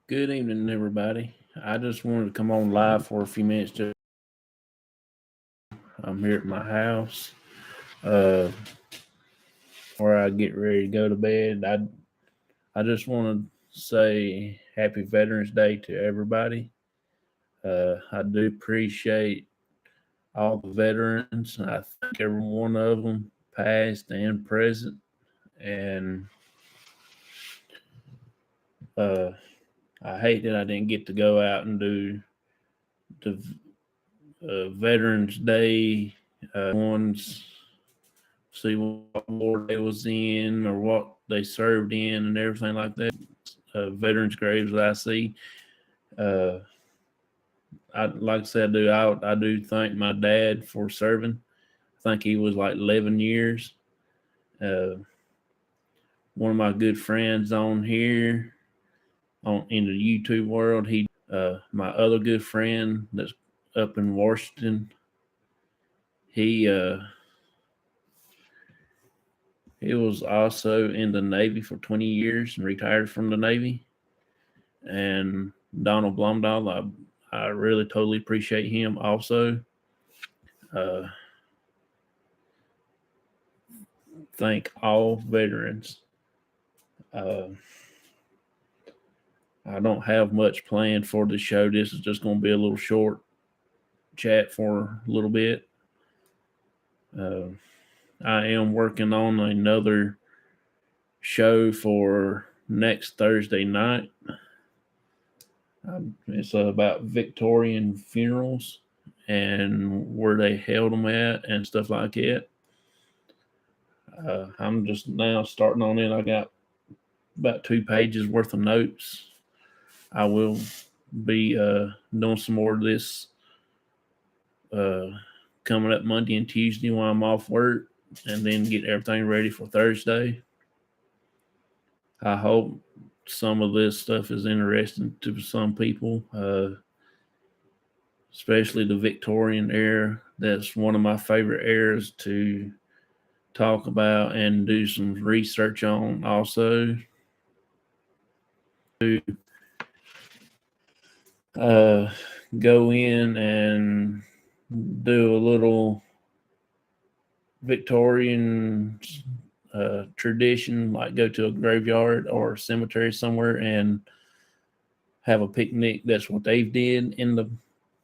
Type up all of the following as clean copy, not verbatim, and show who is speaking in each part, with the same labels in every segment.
Speaker 1: Good evening, everybody. I just wanted to come on live for a few minutes. I'm here at my house, uh, where I get ready to go to bed. I just want to say Happy Veterans Day to everybody. I do appreciate all the veterans. I thank every one of them, past and present. And uh, I hate that I didn't get to go out and do the Veterans Day ones, see what war they was in or what they served in and everything like that. Veterans graves that I see. Uh, I like I said, I do thank my dad for serving. I think he was like 11 years. Uh, One of my good friends on here on in the YouTube world, my other good friend that's up in Washington. He he was also in the Navy for 20 years and retired from the Navy. And Donald Blumdahl, I really totally appreciate him also. Uh, thank all veterans. Uh, I don't have much planned for the show. This is just going to be a little short chat for a little bit. Uh, I am working on another show for next Thursday night. It's about Victorian funerals and where they held them at and stuff like that. I'm just now starting on it. I got about 2 pages worth of notes. I will be doing some more of this uh, coming up Monday and Tuesday while I'm off work, and then get everything ready for Thursday. I hope some of this stuff is interesting to some people, especially the Victorian era. That's one of my favorite eras to talk about and do some research on also. To uh, go in and do a little Victorian tradition, like go to a graveyard or cemetery somewhere and have a picnic. That's what they did in the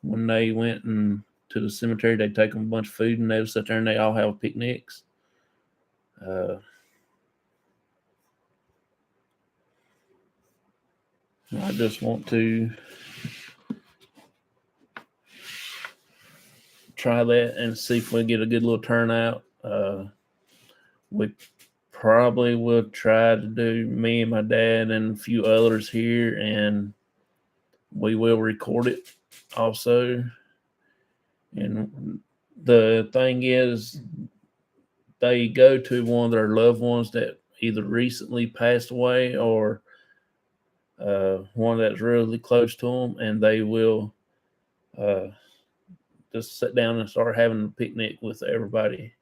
Speaker 1: when they went and to the cemetery. They take them a bunch of food and they would sit there and they all have picnics. Uh, I just want to try that and see if we get a good little turnout. We probably will try to do me and my dad and a few others here, and we will record it also. And the thing is, they go to one of their loved ones that either recently passed away or one that's really close to them, and they will uh, just sit down and start having a picnic with everybody.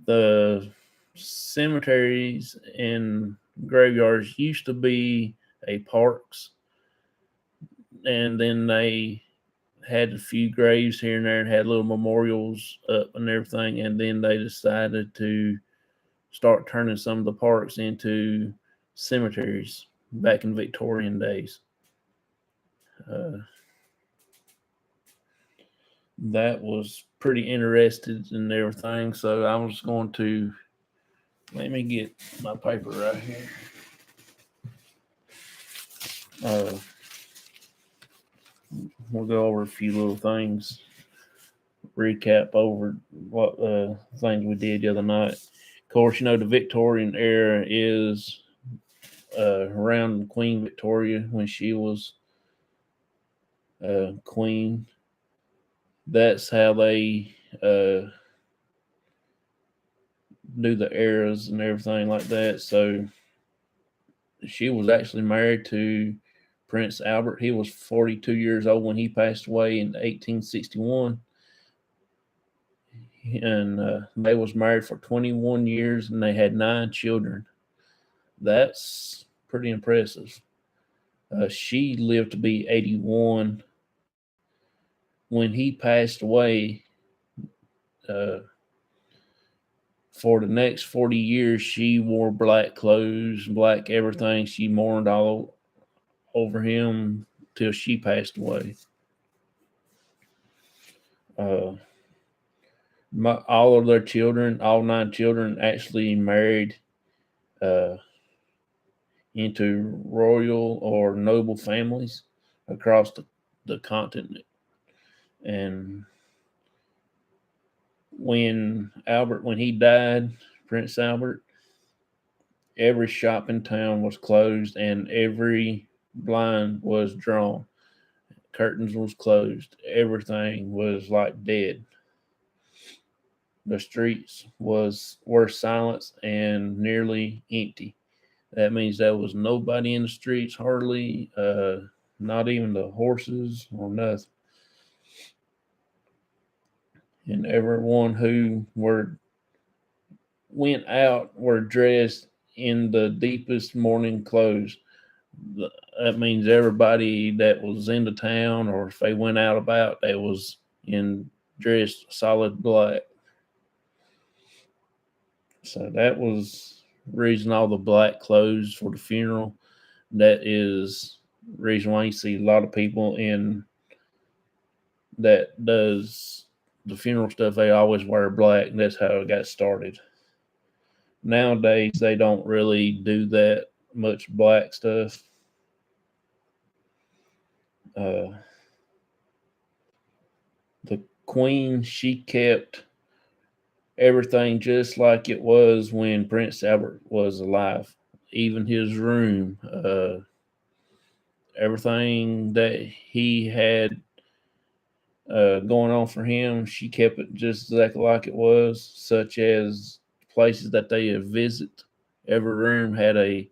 Speaker 1: The cemeteries and graveyards used to be a parks, and then they had a few graves here and there and had little memorials up and everything, and then they decided to start turning some of the parks into cemeteries back in Victorian days. Uh, that was pretty interested in everything, so I was going to let me get my paper right here. Uh, we'll go over a few little things, recap over what things we did the other night. Of course, the Victorian era is around Queen Victoria when she was queen. That's how they do the eras and everything like that. So she was actually married to Prince Albert. He was 42 years old when he passed away in 1861. And they was married for 21 years and they had 9 children. That's pretty impressive. She lived to be 81. When he passed away, uh, for the next 40 years, she wore black clothes, black everything. She mourned all over him till she passed away. Uh, all of their children, all 9 children, actually married uh, into royal or noble families across the continent. And when he died, Prince Albert, every shop in town was closed and every blind was drawn. Curtains was closed. Everything was like dead. The streets were silent and nearly empty. That means there was nobody in the streets, hardly, not even the horses or nothing. And everyone who went out were dressed in the deepest mourning clothes. That means everybody that was in the town, or if they went out about, they was in dressed solid black. So that was reason all the black clothes for the funeral. That is reason why you see a lot of people in that does the funeral stuff. They always wear black. And that's how it got started. Nowadays, they don't really do that much black stuff. Uh, the Queen, she kept everything just like it was when Prince Albert was alive. Even his room, everything that he had going on for him, she kept it just exactly like it was, such as places that they had visit. Every room had a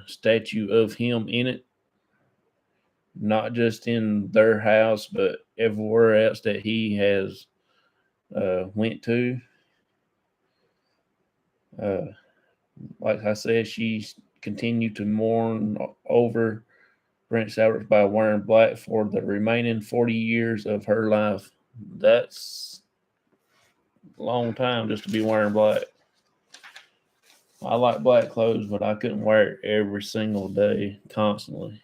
Speaker 1: statue of him in it, not just in their house, but everywhere else that he has went to. Uh, like I said, she continued to mourn over Prince Albert by wearing black for the remaining 40 years of her life. That's a long time just to be wearing black. I like black clothes, but I couldn't wear it every single day, constantly.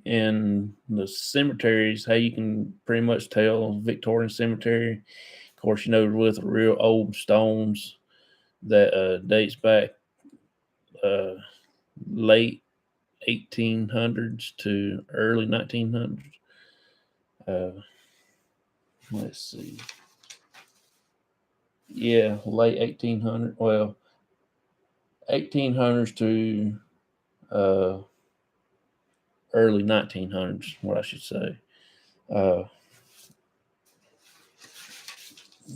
Speaker 1: In the cemeteries, how you can pretty much tell Victorian cemetery, of course, with real old stones that dates back uh, late 1800s to early 1900s. Uh, let's see. Yeah, late 1800s. Well, 1800s to uh, early 1900s, what I should say. Uh,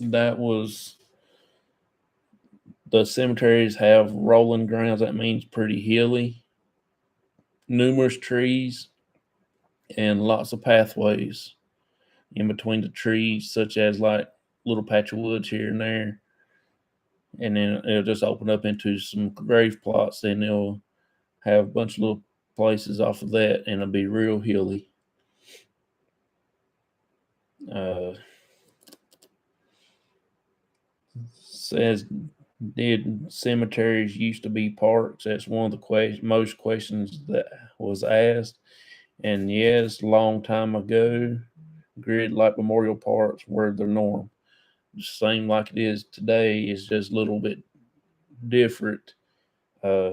Speaker 1: that was the cemeteries have rolling grounds. That means pretty hilly, numerous trees, and lots of pathways in between the trees, such as like little patch of woods here and there. And then it'll just open up into some grave plots, and it'll have a bunch of little places off of that, and it'll be real hilly. Uh, says, did cemeteries used to be parks? That's one of the most questions that was asked. And yes, long time ago, grid like memorial parks were the norm. Same like it is today. It's just a little bit different. Uh,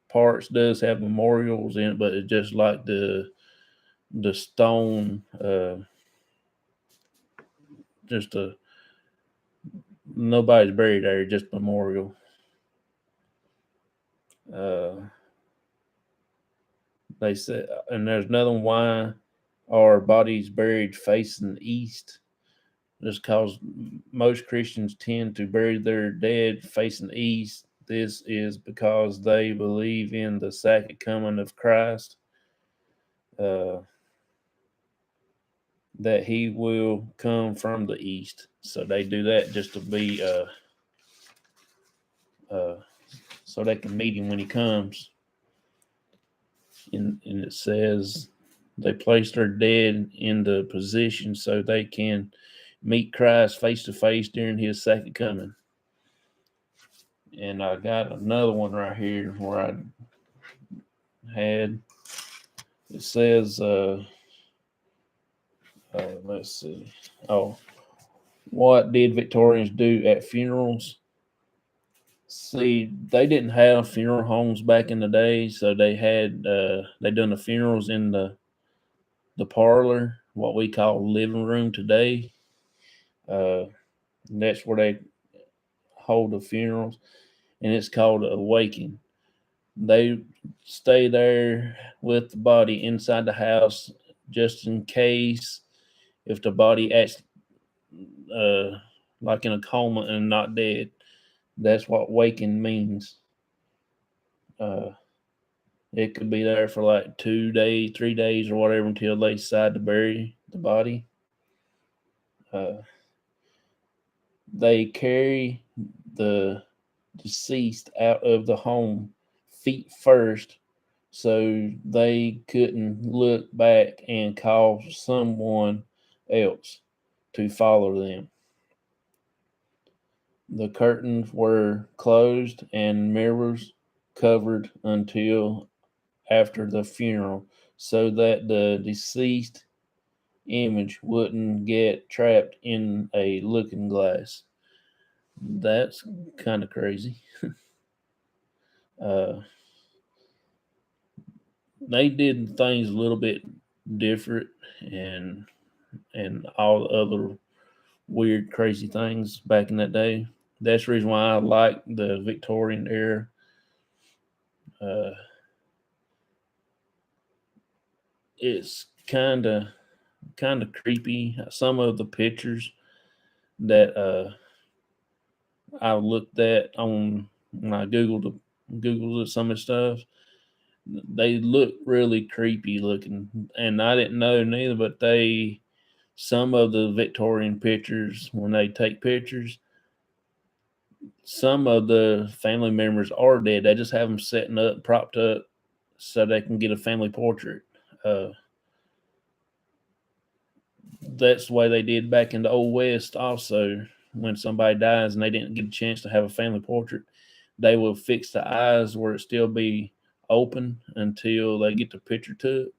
Speaker 1: Parks does have memorials in it, but it's just like the stone, just a nobody's buried there, just memorial. Uh, they said, and there's another one, why are bodies buried facing east? Just because most Christians tend to bury their dead facing east. This is because they believe in the second coming of Christ, uh, that he will come from the east. So they do that just to be, uh, so they can meet him when he comes. and it says they placed their dead in the position so they can meet Christ face to face during his second coming. And I got another one right here where I had, it says, let's see. Oh, what did Victorians do at funerals? See, they didn't have funeral homes back in the day, so they done the funerals in the parlor, what we call living room today. That's where they hold the funerals, and it's called a waking. They stay there with the body inside the house just in case if the body acts like in a coma and not dead. That's what waking means. Uh, it could be there for like 2 days, 3 days, or whatever until they decide to bury the body. Uh, they carry the deceased out of the home feet first so they couldn't look back and call someone else to follow them. The curtains were closed and mirrors covered until after the funeral so that the deceased image wouldn't get trapped in a looking glass. That's kind of crazy. Uh, they did things a little bit different and all the other weird, crazy things back in that day. That's the reason why I like the Victorian era. Uh, it's kind of creepy. Some of the pictures that I looked at on when I googled some of the stuff, they look really creepy looking, and I didn't know neither. But some of the Victorian pictures, when they take pictures, some of the family members are dead. They just have them setting up, propped up, so they can get a family portrait. Uh, that's the way they did back in the old West. Also, when somebody dies and they didn't get a chance to have a family portrait, they will fix the eyes where it still be open until they get the picture took,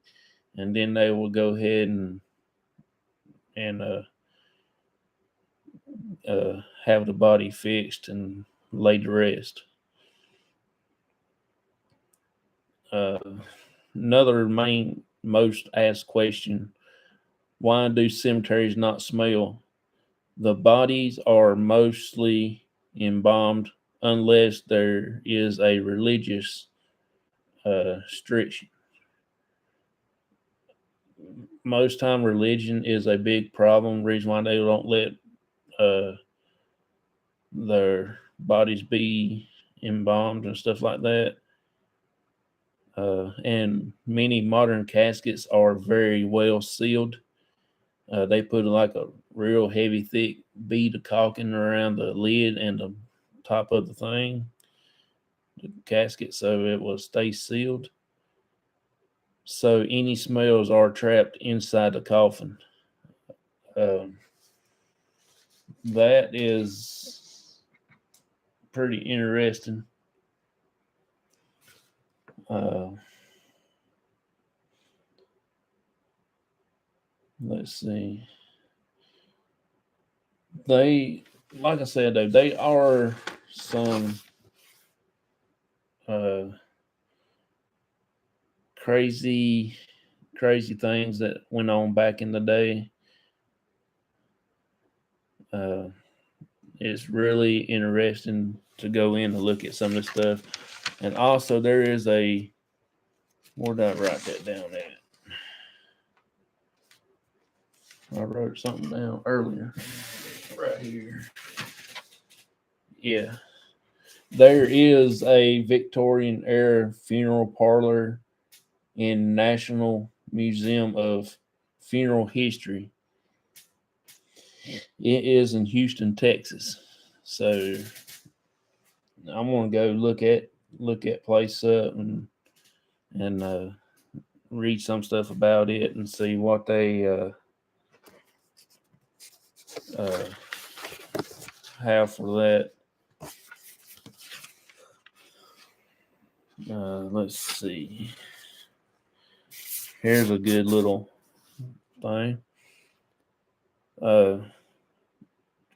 Speaker 1: and then they will go ahead and have the body fixed and laid to rest. Uh, Another main most asked question: why do cemeteries not smell? The bodies are mostly embalmed unless there is a religious restriction. Most time, religion is a big problem. Reason why they don't let uh, their bodies be embalmed and stuff like that. And many modern caskets are very well sealed. They put like a real heavy, thick bead of caulking around the lid and the top of the thing, the casket, so it will stay sealed. So any smells are trapped inside the coffin. Um, that is pretty interesting. Uh, let's see. They, like I said, though, they are some uh, crazy, crazy things that went on back in the day. Uh, it's really interesting to go in and look at some of this stuff. And also, there is where did I write that down at? I wrote something down earlier, right here. Yeah, there is a Victorian era funeral parlor in National Museum of Funeral History. It is in Houston, Texas. So I'm gonna go look at place up and read some stuff about it and see what they have for that. Let's see. Here's a good little thing. Of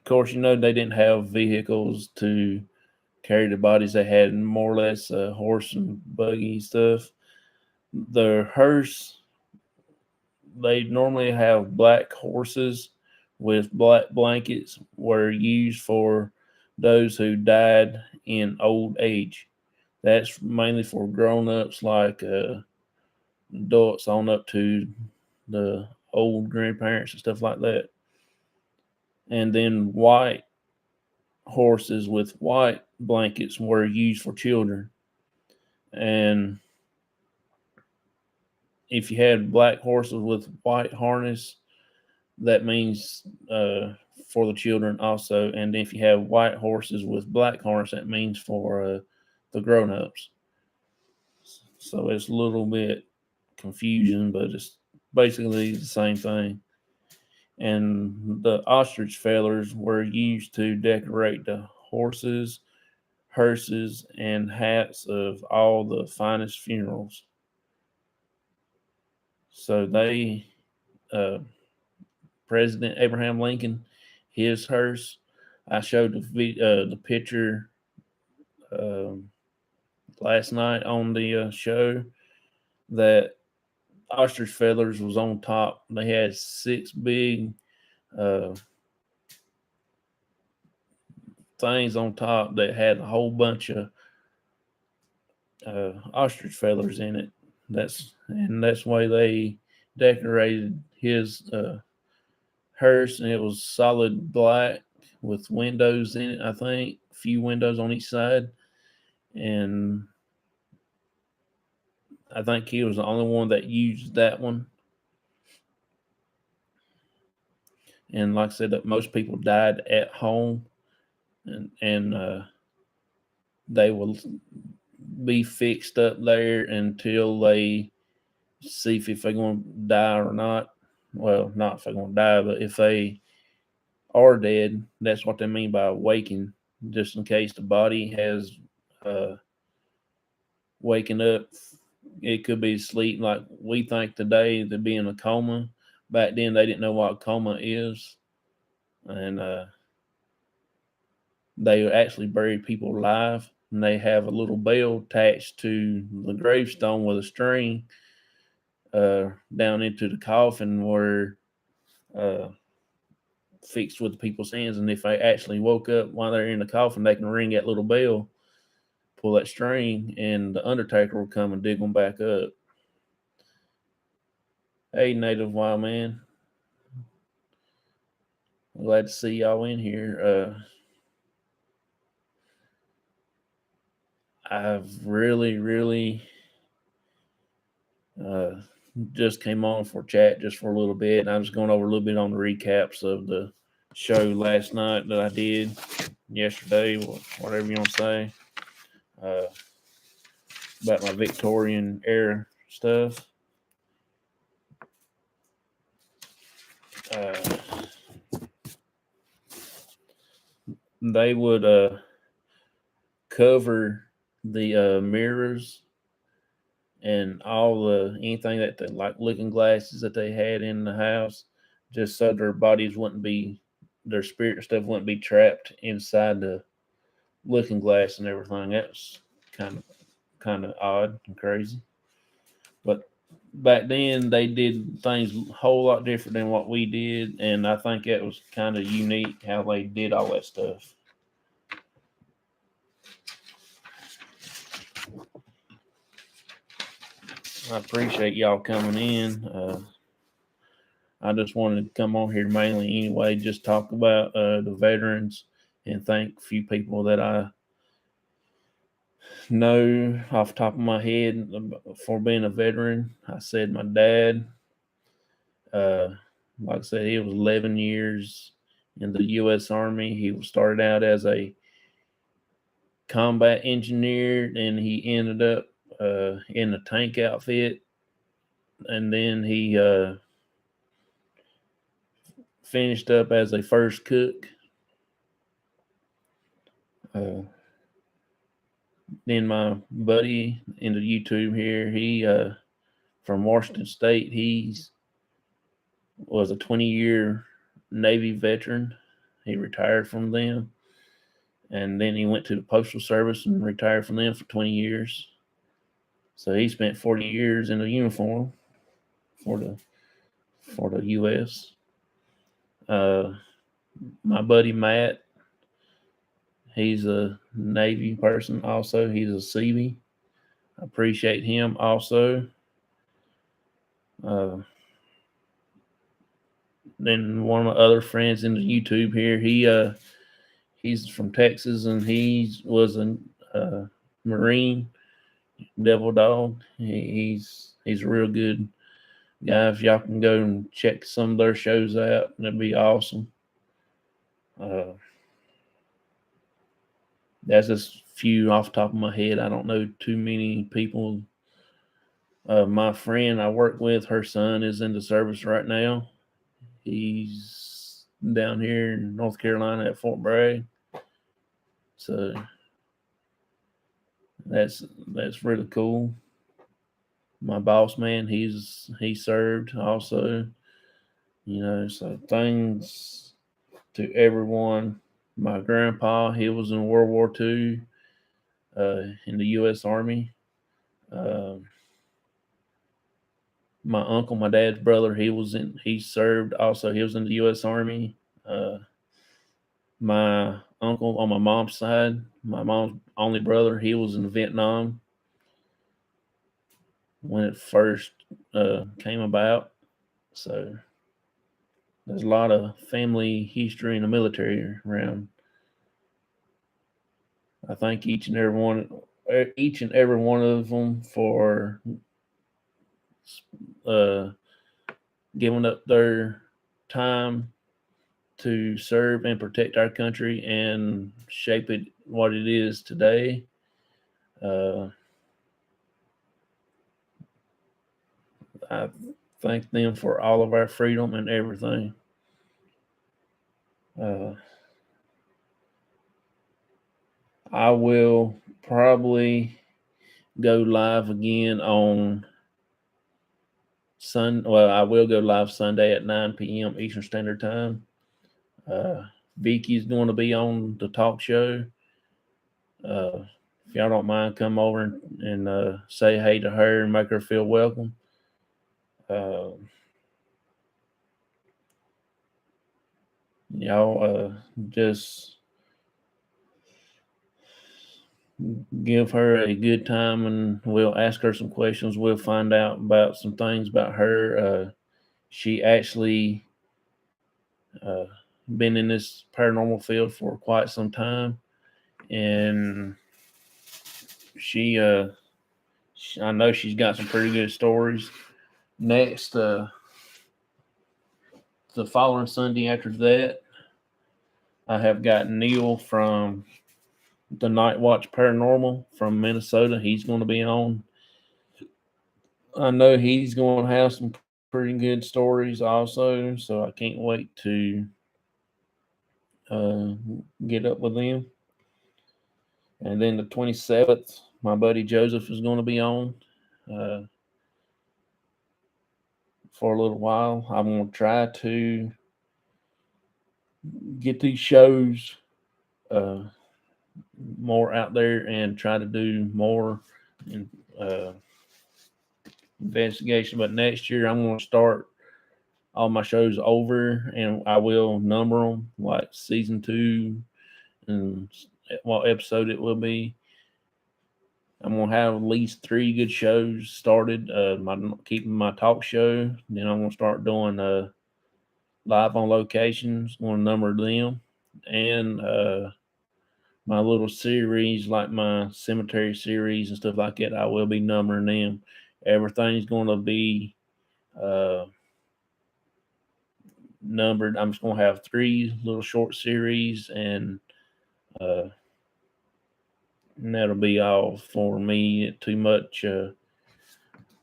Speaker 1: course, they didn't have vehicles to carry the bodies. They had more or less horse and buggy stuff. The hearse, they normally have black horses with black blankets, were used for those who died in old age. That's mainly for grown-ups like adults on up to the old grandparents and stuff like that. And then white horses with white blankets were used for children. And if you had black horses with white harness, that means for the children also. And if you have white horses with black harness, that means for the grown-ups. So it's a little bit confusion, but it's basically the same thing. And the ostrich feathers were used to decorate the horses, hearses, and hats of all the finest funerals. So uh, President Abraham Lincoln, his hearse, I showed the picture um, last night on the show that ostrich feathers was on top. They had 6 big uh, things on top that had a whole bunch of ostrich feathers in it. That's why they decorated his hearse, and it was solid black with windows in it. I think a few windows on each side, and I think he was the only one that used that one. And like I said, that most people died at home, and they will be fixed up there until they see if they're going to die or not. Well, not if they're going to die, but if they are dead, that's what they mean by waking, just in case the body has uh, waking up. It could be sleep like we think today to be in a coma. Back then, they didn't know what a coma is, and they actually buried people alive. And they have a little bell attached to the gravestone with a string down into the coffin where uh, fixed with the people's hands. And if they actually woke up while they're in the coffin, they can ring that little bell, pull that string, and the undertaker will come and dig them back up. Hey, Native Wild Man. Glad to see y'all in here. I've really uh, just came on for chat just for a little bit. And I'm just going over a little bit on the recaps of the show last night that I did yesterday, whatever you want to say, about my Victorian era stuff. They would cover the mirrors and all the anything that they, like looking glasses that they had in the house, just so their bodies wouldn't be, their spirit stuff wouldn't be trapped inside the looking glass and everything. That's kind of odd and crazy. But back then they did things a whole lot different than what we did, and I think it was kind of unique how they did all that stuff. I appreciate y'all coming in. I just wanted to come on here mainly anyway, just talk about the veterans and thank a few people that I know off the top of my head for being a veteran. I said my dad, uh, like I said, he was 11 years in the U.S. Army. He started out as a combat engineer, and he ended up in a tank outfit. and then he finished up as a first cook. Then my buddy in the YouTube here, he from Washington State, he's was a 20-year Navy veteran. He retired from them, and then he went to the Postal Service and retired from them for 20 years. So he spent 40 years in a uniform for the U.S. My buddy Matt, he's a Navy person also. He's a Seabee. I appreciate him also. Uh, then one of my other friends in the YouTube here, he's from Texas and he was a Marine, Devil Dog. He's a real good guy. If y'all can go and check some of their shows out, that'd be awesome. That's just few off the top of my head. I don't know too many people. My friend I work with, her son is in the service right now. He's down here in North Carolina at Fort Bragg. So that's really cool. My boss man, he served also. So thanks to everyone. My grandpa, he was in World War II in the U.S. Army. My uncle, my dad's brother, he served also. He was in the U.S. Army. My uncle on my mom's side, my mom's only brother, he was in Vietnam when it first came about. So there's a lot of family history in the military around. I thank each and every one of them for giving up their time to serve and protect our country and shape it what it is today. I thank them for all of our freedom and everything. I will probably go live again on I will go live Sunday at 9 p.m. Eastern Standard Time. Vicky's going to be on the talk show. If y'all don't mind, come over and say hey to her and make her feel welcome. Y'all just give her a good time and we'll ask her some questions. We'll find out about some things about her. She actually been in this paranormal field for quite some time, and I know she's got some pretty good stories. Next, the following Sunday after that, I have got Neil from the Night Watch Paranormal from Minnesota. He's going to be on. I know he's going to have some pretty good stories also, so I can't wait to get up with them. And then the 27th, my buddy Joseph is going to be on for a little while. I'm going to try to get these shows more out there and try to do more investigation. But next year, I'm going to start all my shows over, and I will number them like season 2 and what episode it will be. I'm gonna have at least 3 good shows started. Keeping my talk show. Then I'm gonna start doing live on locations. I'm gonna number them, and my little series like my cemetery series and stuff like that. I will be numbering them. Everything's gonna be numbered. I'm just gonna have 3 little short series, and that'll be all for me. Too much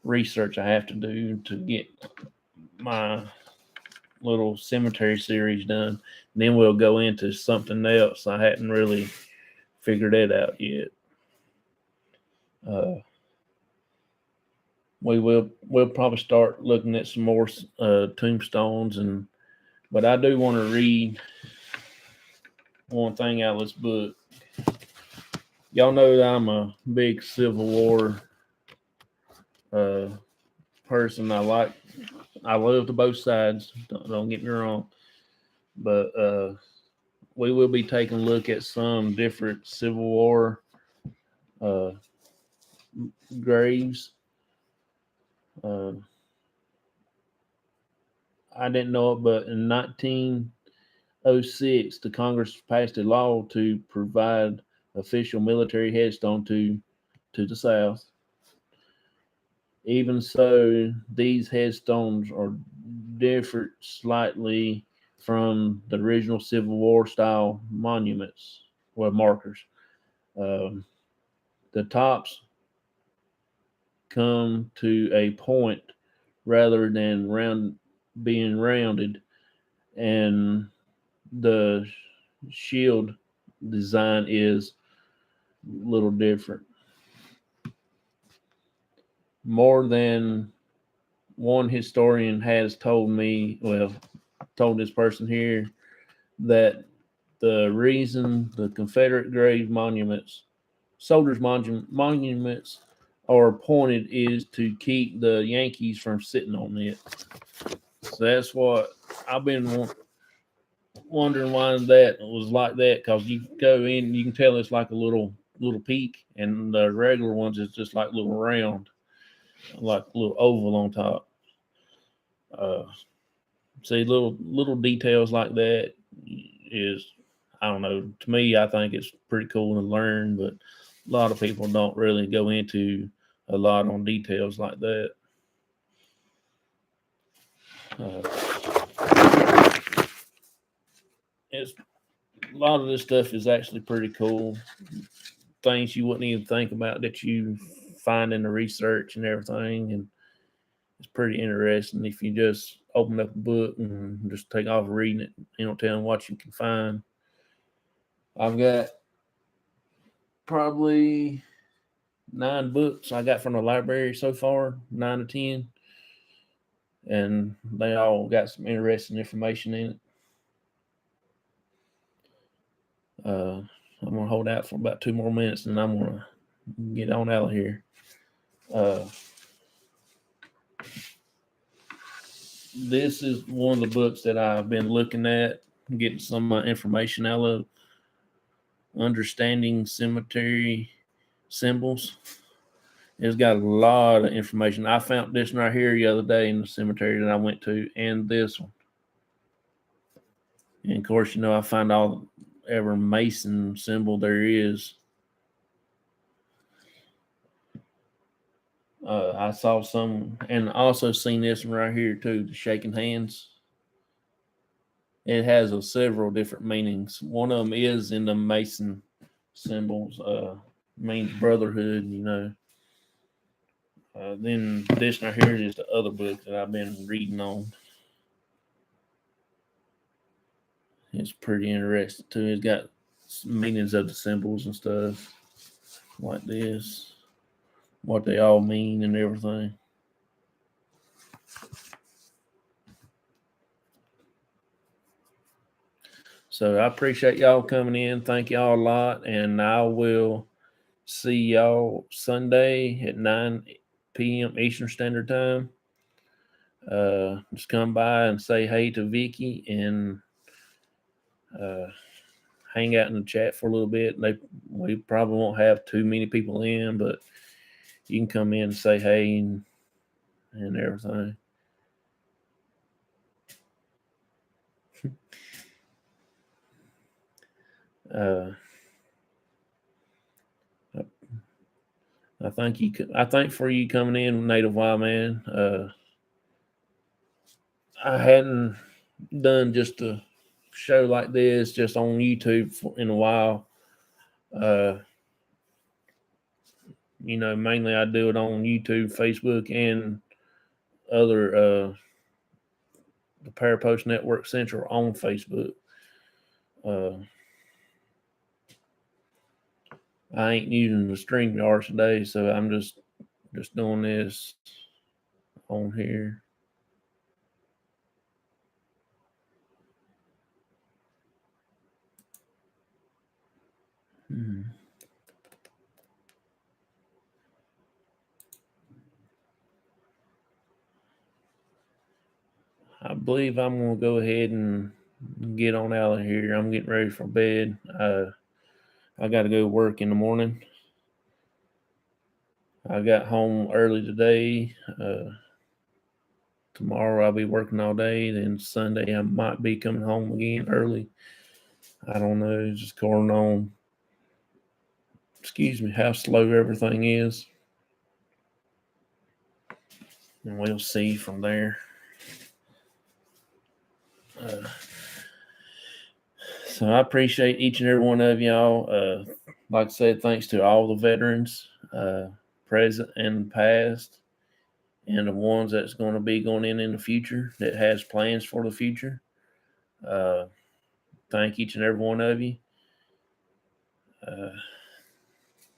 Speaker 1: research I have to do to get my little cemetery series done. And then we'll go into something else. I hadn't really figured it out yet. Uh, we'll probably start looking at some more tombstones, but I do want to read one thing out of this book. Y'all know that I'm a big Civil War uh, person. I love to both sides. Don't get me wrong, but we will be taking a look at some different Civil War uh, graves. Uh, I didn't know it, but in 1906, the Congress passed a law to provide official military headstone to the South. Even so, these headstones are different slightly from the original Civil War style monuments or markers. Um, the tops come to a point rather than being rounded, and the shield design is a little different. More than one historian has told me, well, told this person here, that the reason the Confederate grave monuments are pointed is to keep the Yankees from sitting on it. So that's what I've been wondering why that was like that, because you go in, you can tell it's like a little peak, and the regular ones is just like little round, like a little oval on top. Uh, See, little details like that is, I don't know. To me, I think it's pretty cool to learn, but a lot of people don't really go into a lot on details like that. Uh, it's a lot of this stuff is actually pretty cool. Things you wouldn't even think about that you find in the research and everything, and it's pretty interesting if you just open up a book and just take off reading it. You know, telling what you can find. I've got probably 9 books I got from the library so far, 9 to 10, and they all got some interesting information in it. I'm gonna hold out for about 2 more minutes, and I'm gonna get on out of here. Uh, this is one of the books that I've been looking at, getting some of my information out of. Understanding Cemetery Symbols. It's got a lot of information. I found this right here the other day in the cemetery that I went to, and this one. And of course, I find all every Mason symbol there is. I saw some, and also seen this one right here too, the shaking hands. It has several different meanings. One of them is in the Mason symbols, means brotherhood. Then this right here is the other book that I've been reading on. It's pretty interesting too. It's got meanings of the symbols and stuff like this, what they all mean and everything. So I appreciate y'all coming in. Thank y'all a lot, and I will see y'all Sunday at 9 p.m. Eastern Standard Time. Just come by and say hey to Vicky and uh, hang out in the chat for a little bit. We probably won't have too many people in, but you can come in and say hey and everything. Uh, I thank for you coming in, Native Wild Man. I hadn't done just a show like this just on YouTube in a while. mainly I do it on YouTube, Facebook, and other the Parapost Network Central on Facebook. I ain't using the StreamYard today, so I'm just doing this on here. I believe I'm gonna go ahead and get on out of here. I'm getting ready for bed. I got to go work in the morning. I got home early today. Tomorrow I'll be working all day. Then Sunday I might be coming home again early. I don't know. Just according on, how slow everything is, and we'll see from there. So I appreciate each and every one of y'all. Like I said, thanks to all the veterans, present and past, and the ones that's going to be going in the future that has plans for the future. Thank each and every one of you.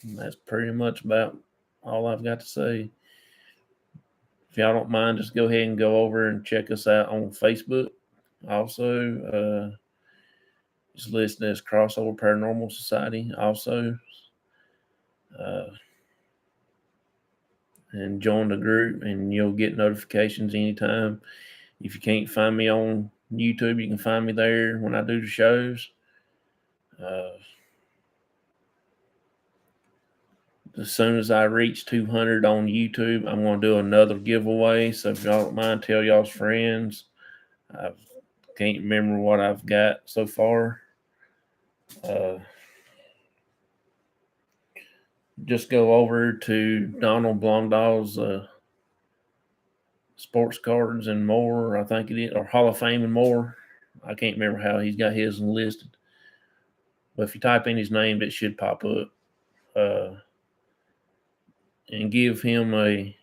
Speaker 1: That's pretty much about all I've got to say. If y'all don't mind, just go ahead and go over and check us out on Facebook. Also, just listen as Crossover Paranormal Society. Also, and join the group, and you'll get notifications anytime. If you can't find me on YouTube, you can find me there when I do the shows. As soon as I reach 200 on YouTube, I'm going to do another giveaway. So if y'all don't mind, tell y'all's friends. I can't remember what I've got so far. Just go over to Donald Blondall's Sports Cards and More, I think it is, or Hall of Fame and More. I can't remember how he's got his listed. But if you type in his name, it should pop up. And give him a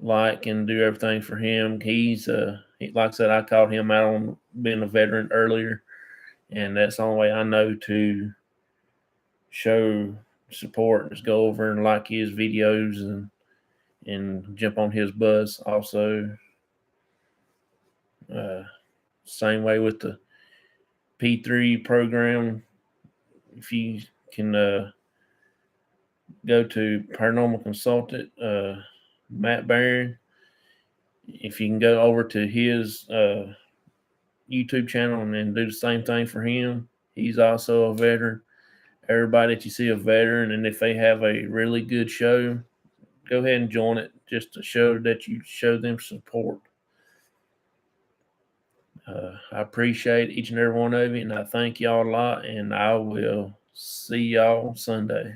Speaker 1: like and do everything for him. He's like I said, I called him out on being a veteran earlier, and that's the only way I know to show support. Just go over and like his videos and jump on his bus. Also, same way with the P3 program. If you can go to Paranormal Consultant Matt Barron. If you can go over to his YouTube channel and do the same thing for him, he's also a veteran. Everybody that you see a veteran, and if they have a really good show, go ahead and join it just to show that you show them support. I appreciate each and every one of you, and I thank y'all a lot, and I will see y'all Sunday.